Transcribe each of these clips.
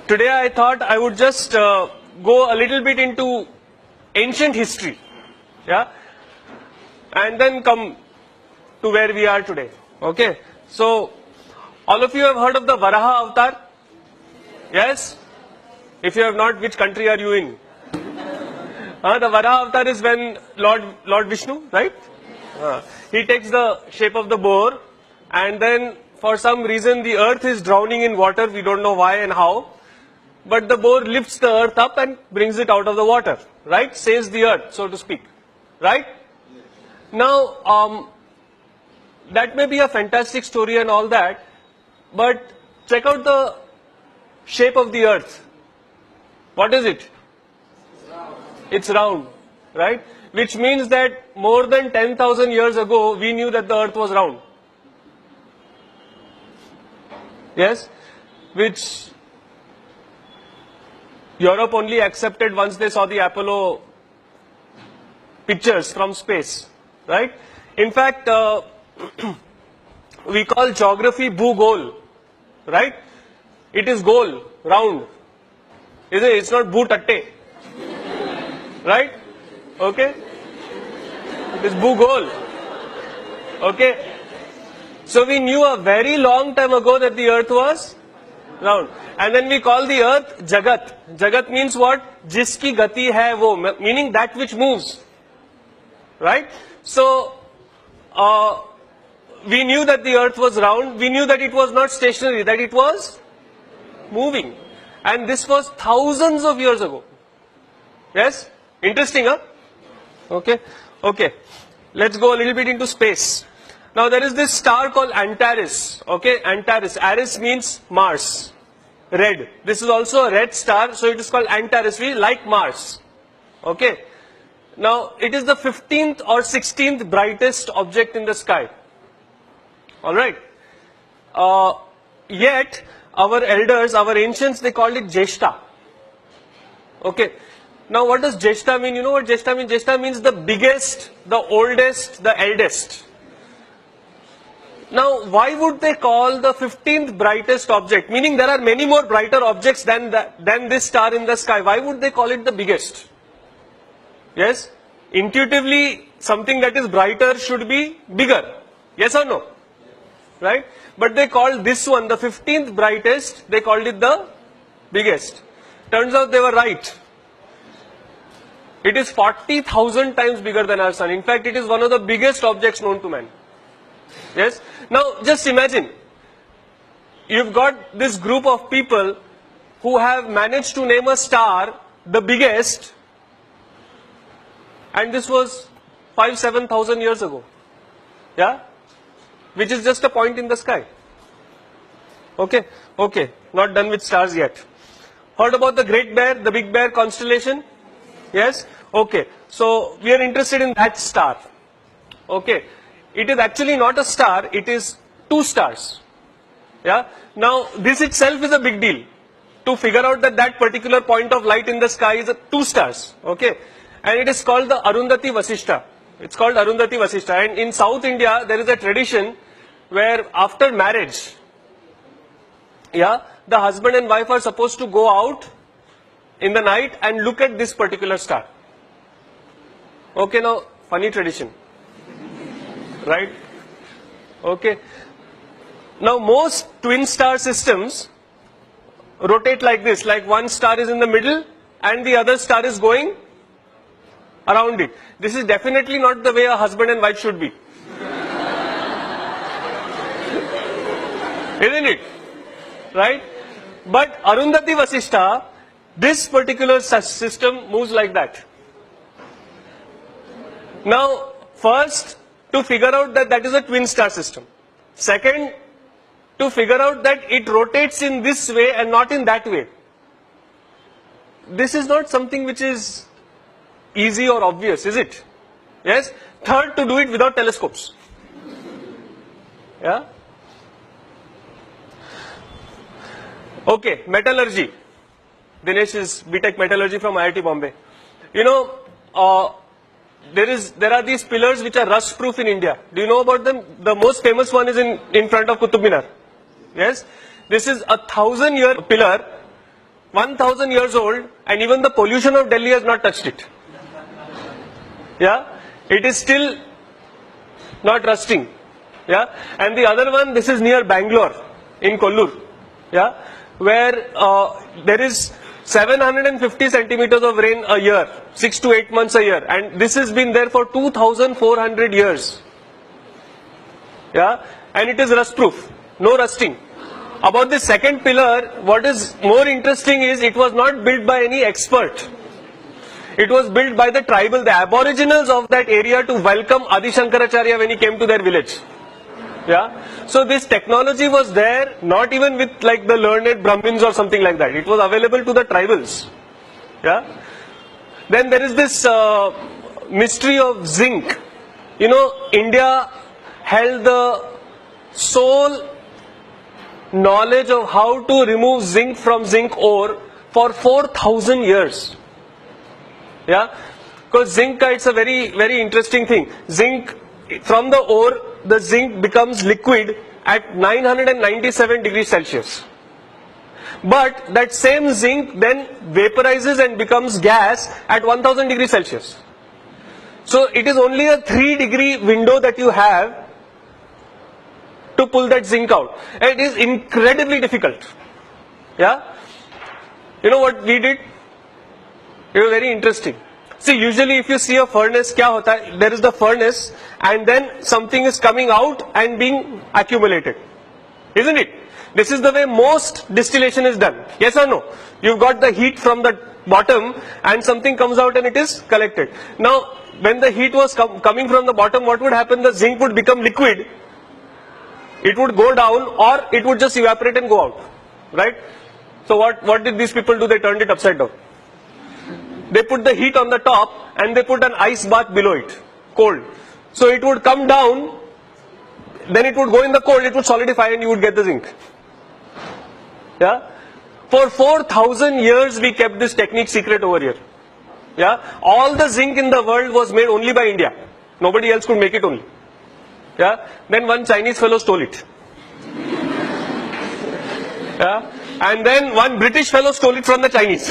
Today I thought I would just go a little bit into ancient history, yeah, and then come to where we are today. Okay, so all of you have heard of the Varaha avatar? Yes? If you have not, which country are you in? The Varaha avatar is when Lord Vishnu, right? He takes the shape of the boar, and then for some reason the earth is drowning in water. We don't know why and how. But the boar lifts the earth up and brings it out of the water, right? Saves the earth, so to speak, right? Now, that may be a fantastic story and all that, but check out the shape of the earth. What is it? It's round, right? Which means that more than 10,000 years ago, we knew that the earth was round. Yes? Which Europe only accepted once they saw the Apollo pictures from space, right? In fact, we call geography Bhugol, right? It is goal, round. Isn't it? It's not Bhutatte, right? Okay? It is Bhugol. Okay? So we knew a very long time ago that the earth was round. And then we call the earth Jagat. Jagat means what? Jiski gati hai wo, meaning that which moves. Right? So, we knew that the earth was round. We knew that it was not stationary, that it was moving. And this was thousands of years ago. Yes? Interesting, huh? Okay. Okay. Let's go a little bit into space. Now there is this star called Antares. Okay, Antares. Ares means Mars. Red. This is also a red star, so it is called Antares. We like Mars. Okay. Now it is the 15th or 16th brightest object in the sky. Alright. Yet our elders, our ancients, they called it Jeshta. Okay. Now what does Jeshta mean? You know what Jeshta means? Jeshta means the biggest, the oldest, the eldest. Now, why would they call the 15th brightest object? Meaning there are many more brighter objects than this star in the sky. Why would they call it the biggest? Yes? Intuitively, something that is brighter should be bigger. Yes or no? Right? But they called this one, the 15th brightest, they called it the biggest. Turns out they were right. It is 40,000 times bigger than our sun. In fact, it is one of the biggest objects known to man. Yes? Now, just imagine, you've got this group of people who have managed to name a star the biggest, and this was 5,000-7,000 years ago. Yeah? Which is just a point in the sky. Okay? Okay. Not done with stars yet. Heard about the Great Bear, the Big Bear constellation? Yes? Okay. So, we are interested in that star. Okay. It is actually not a star, it is two stars. Yeah. Now, this itself is a big deal. To figure out that that particular point of light in the sky is two stars. Okay. And it is called the Arundhati Vasishta. It's called Arundhati Vasishta. And in South India, there is a tradition where after marriage, yeah, the husband and wife are supposed to go out in the night and look at this particular star. Okay, now, funny tradition. Right? Okay. Now most twin star systems rotate like this, like one star is in the middle and the other star is going around it. This is definitely not the way a husband and wife should be. Isn't it? Right? But Arundhati Vasishta, this particular system moves like that. Now, first, to figure out that that is a twin star system. Second, to figure out that it rotates in this way and not in that way. This is not something which is easy or obvious, is it? Yes? Third, to do it without telescopes. Yeah? Okay, metallurgy. Dinesh is BTech Metallurgy from IIT Bombay. You know, there are these pillars which are rust proof in India. Do you know about them? The most famous one is in front of Qutub Minar. Yes? This is a 1,000-year pillar 1,000 years old, and even the pollution of Delhi has not touched it. Yeah, it is still not rusting. Yeah, and the other one, this is near Bangalore in Kollur. Yeah, where there is 750 centimeters of rain a year, 6 to 8 months a year, and this has been there for 2,400 years. Yeah, and it is rust proof, no rusting. About the second pillar, what is more interesting is it was not built by any expert. It was built by the tribal, the aboriginals of that area to welcome Adi Shankaracharya when he came to their village. Yeah. So this technology was there, not even with like the learned Brahmins or something like that. It was available to the tribals. Yeah. Then there is this mystery of zinc. You know, India held the sole knowledge of how to remove zinc from zinc ore for 4,000 years. Yeah, because zinc, it's a very, very interesting thing. Zinc, from the ore, the zinc becomes liquid at 997 degrees Celsius. But that same zinc then vaporizes and becomes gas at 1000 degrees Celsius. So it is only a 3-degree window that you have to pull that zinc out. And it is incredibly difficult. Yeah? You know what we did? It was very interesting. See, usually if you see a furnace, kya hota hai? There is the furnace and then something is coming out and being accumulated. Isn't it? This is the way most distillation is done. Yes or no? You've got the heat from the bottom and something comes out and it is collected. Now, when the heat was coming from the bottom, what would happen? The zinc would become liquid. It would go down or it would just evaporate and go out. Right? So what did these people do? They turned it upside down. They put the heat on the top and they put an ice bath below it, cold. So it would come down, then it would go in the cold, it would solidify and you would get the zinc. Yeah? For 4,000 years we kept this technique secret over here. Yeah? All the zinc in the world was made only by India. Nobody else could make it only. Yeah? Then one Chinese fellow stole it. Yeah? And then one British fellow stole it from the Chinese.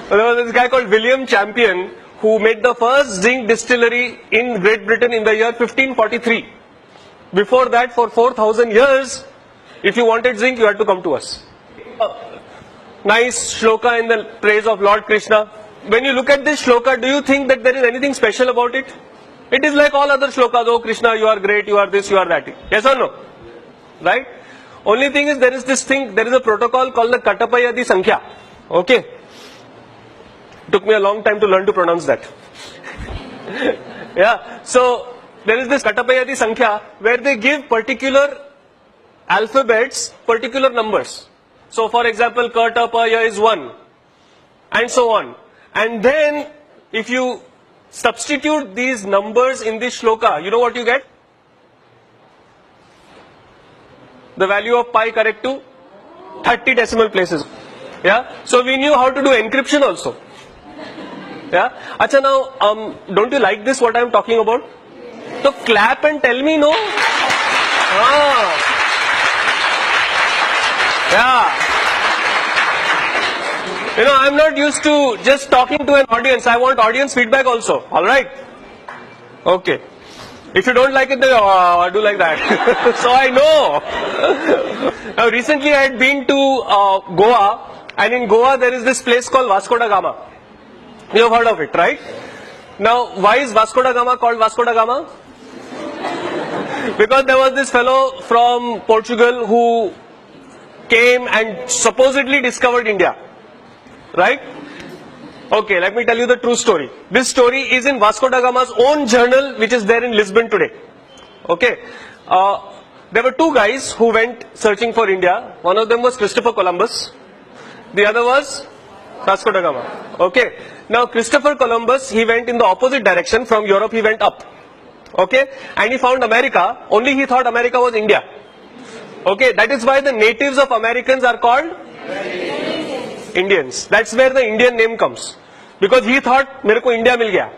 There was this guy called William Champion who made the first zinc distillery in Great Britain in the year 1543. Before that, for 4,000 years, if you wanted zinc, you had to come to us. Nice shloka in the praise of Lord Krishna. When you look at this shloka, do you think that there is anything special about it? It is like all other shlokas. Oh Krishna, you are great, you are this, you are that. Yes or no? Right? Only thing is there is this thing, there is a protocol called the Katapayadi Sankhya. Okay? Took me a long time to learn to pronounce that. Yeah. So there is this Katapayadi Sankhya where they give particular alphabets, particular numbers. So for example, Katapaya is 1 and so on. And then if you substitute these numbers in this shloka, you know what you get? The value of pi correct to 30 decimal places. Yeah. So we knew how to do encryption also. Yeah. Acha, now, don't you like this, what I am talking about? So clap and tell me, no? Yeah. You know, I am not used to just talking to an audience. I want audience feedback also. Alright? Okay. If you don't like it, then I do like that. So I know. Now recently I had been to Goa, and in Goa there is this place called Vasco da Gama. You have heard of it, right? Now, why is Vasco da Gama called Vasco da Gama? Because there was this fellow from Portugal who came and supposedly discovered India. Right? Okay, let me tell you the true story. This story is in Vasco da Gama's own journal, which is there in Lisbon today. Okay. There were two guys who went searching for India. One of them was Christopher Columbus. The other was Vasco da Gama. Okay. Now Christopher Columbus, he went in the opposite direction. From Europe he went up. Okay. And he found America. Only he thought America was India. Okay. That is why the natives of Americans are called Indians. That's where the Indian name comes. Because he thought, मेरे को India मिल गया.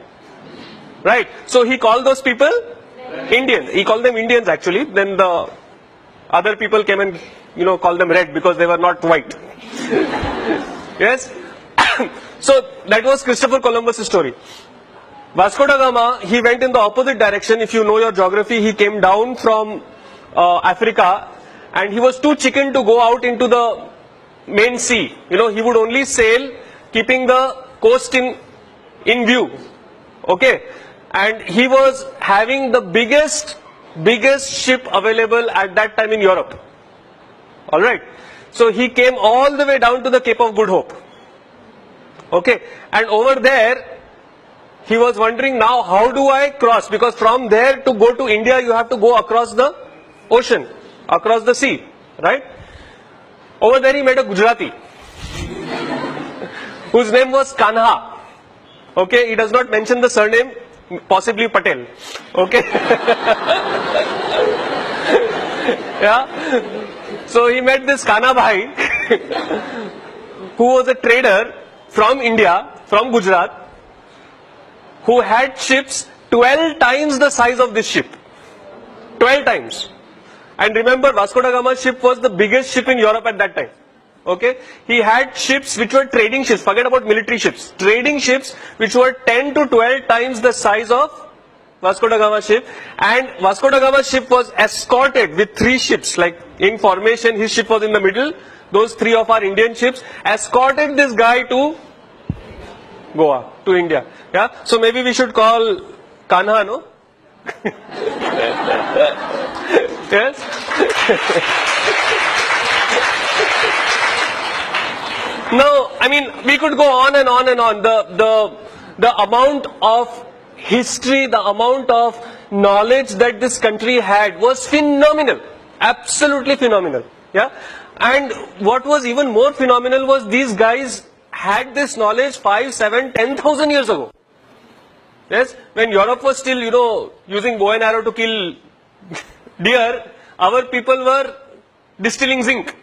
Right. So he called those people Indians. He called them Indians actually. Then the other people came and, called them red because they were not white. Yes. So that was Christopher Columbus' story. Vasco da Gama, he went in the opposite direction. If you know your geography, he came down from Africa, and he was too chicken to go out into the main sea. You know, he would only sail keeping the coast in view. Okay. And he was having the biggest ship available at that time in Europe. Alright. So he came all the way down to the Cape of Good Hope. Okay. And over there, he was wondering, now how do I cross? Because from there to go to India, you have to go across the ocean, across the sea, right? Over there he met a Gujarati whose name was Kanha. Okay, he does not mention the surname, possibly Patel. Okay. Yeah. So he met this Kanha Bhai who was a trader from India, from Gujarat, who had ships 12 times the size of this ship. 12 times. And remember, Vasco da Gama's ship was the biggest ship in Europe at that time. Okay? He had ships which were trading ships. Forget about military ships. Trading ships which were 10 to 12 times the size of Vasco da Gama's ship. And Vasco da Gama's ship was escorted with 3 ships. Like in formation, his ship was in the middle. Those 3 of our Indian ships escorted this guy to Goa, to India. Yeah? So maybe we should call Kanha, no? Yes? No, I mean, we could go on and on and on. The amount of history, the amount of knowledge that this country had was phenomenal. Absolutely phenomenal. Yeah? And what was even more phenomenal was these guys had this knowledge 5, 7, 10,000 years ago. Yes, when Europe was still, you know, using bow and arrow to kill deer, our people were distilling zinc.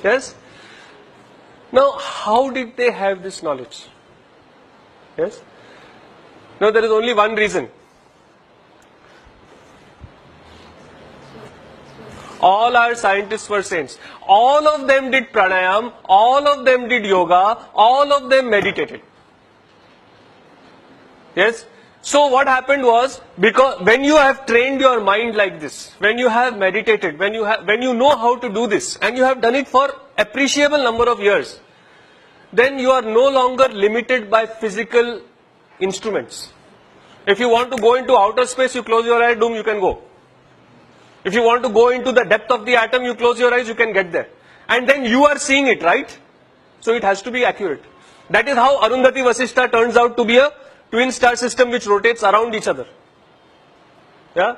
Yes. Now, how did they have this knowledge? Yes. Now, there is only one reason. All our scientists were saints. All of them did pranayam, all of them did yoga, all of them meditated. Yes. So what happened was, because when you have trained your mind like this, when you have meditated, when you know how to do this, and you have done it for appreciable number of years, then you are no longer limited by physical instruments. If you want to go into outer space, you close your eyes, boom, you can go. If you want to go into the depth of the atom, you close your eyes, you can get there. And then you are seeing it, right? So it has to be accurate. That is how Arundhati Vasishtha turns out to be a twin star system which rotates around each other. Yeah?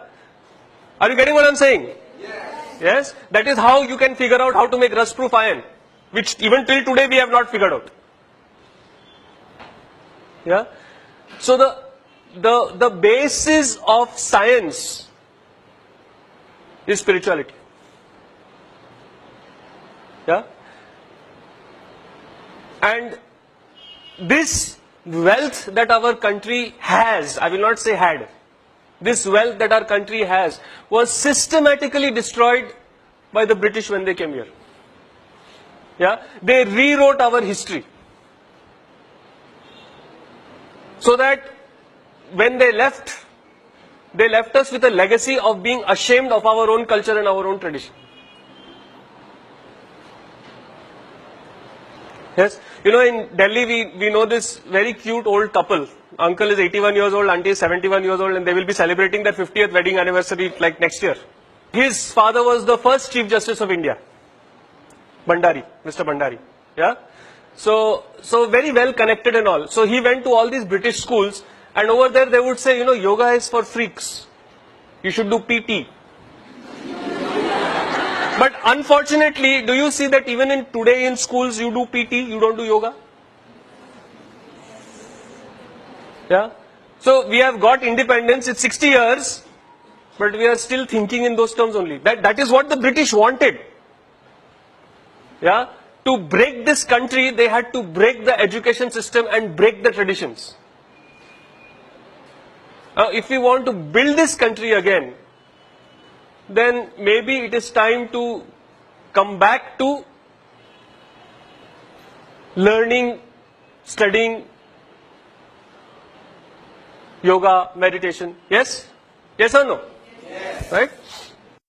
Are you getting what I'm saying? Yes. Yes? That is how you can figure out how to make rust-proof iron, which even till today we have not figured out. Yeah? So the basis of science is spirituality. Yeah? And this wealth that our country has, I will not say had, this wealth that our country has was systematically destroyed by the British when they came here. Yeah? They rewrote our history. So that when they left us with a legacy of being ashamed of our own culture and our own tradition. Yes, you know, in Delhi we know this very cute old couple. Uncle is 81 years old, auntie is 71 years old, and they will be celebrating their 50th wedding anniversary like next year. His father was the first Chief Justice of India, Bhandari, Mr. Bhandari. Yeah, so very well connected and all. So he went to all these British schools, and over there they would say, you know, yoga is for freaks. You should do PT. But unfortunately, do you see that even in today in schools you do PT, you don't do yoga? Yeah. So we have got independence, it's 60 years, but we are still thinking in those terms only. That is what the British wanted. Yeah. To break this country, they had to break the education system and break the traditions. If we want to build this country again, then maybe it is time to come back to learning, studying yoga, meditation. Yes? Yes or no? Yes. Right?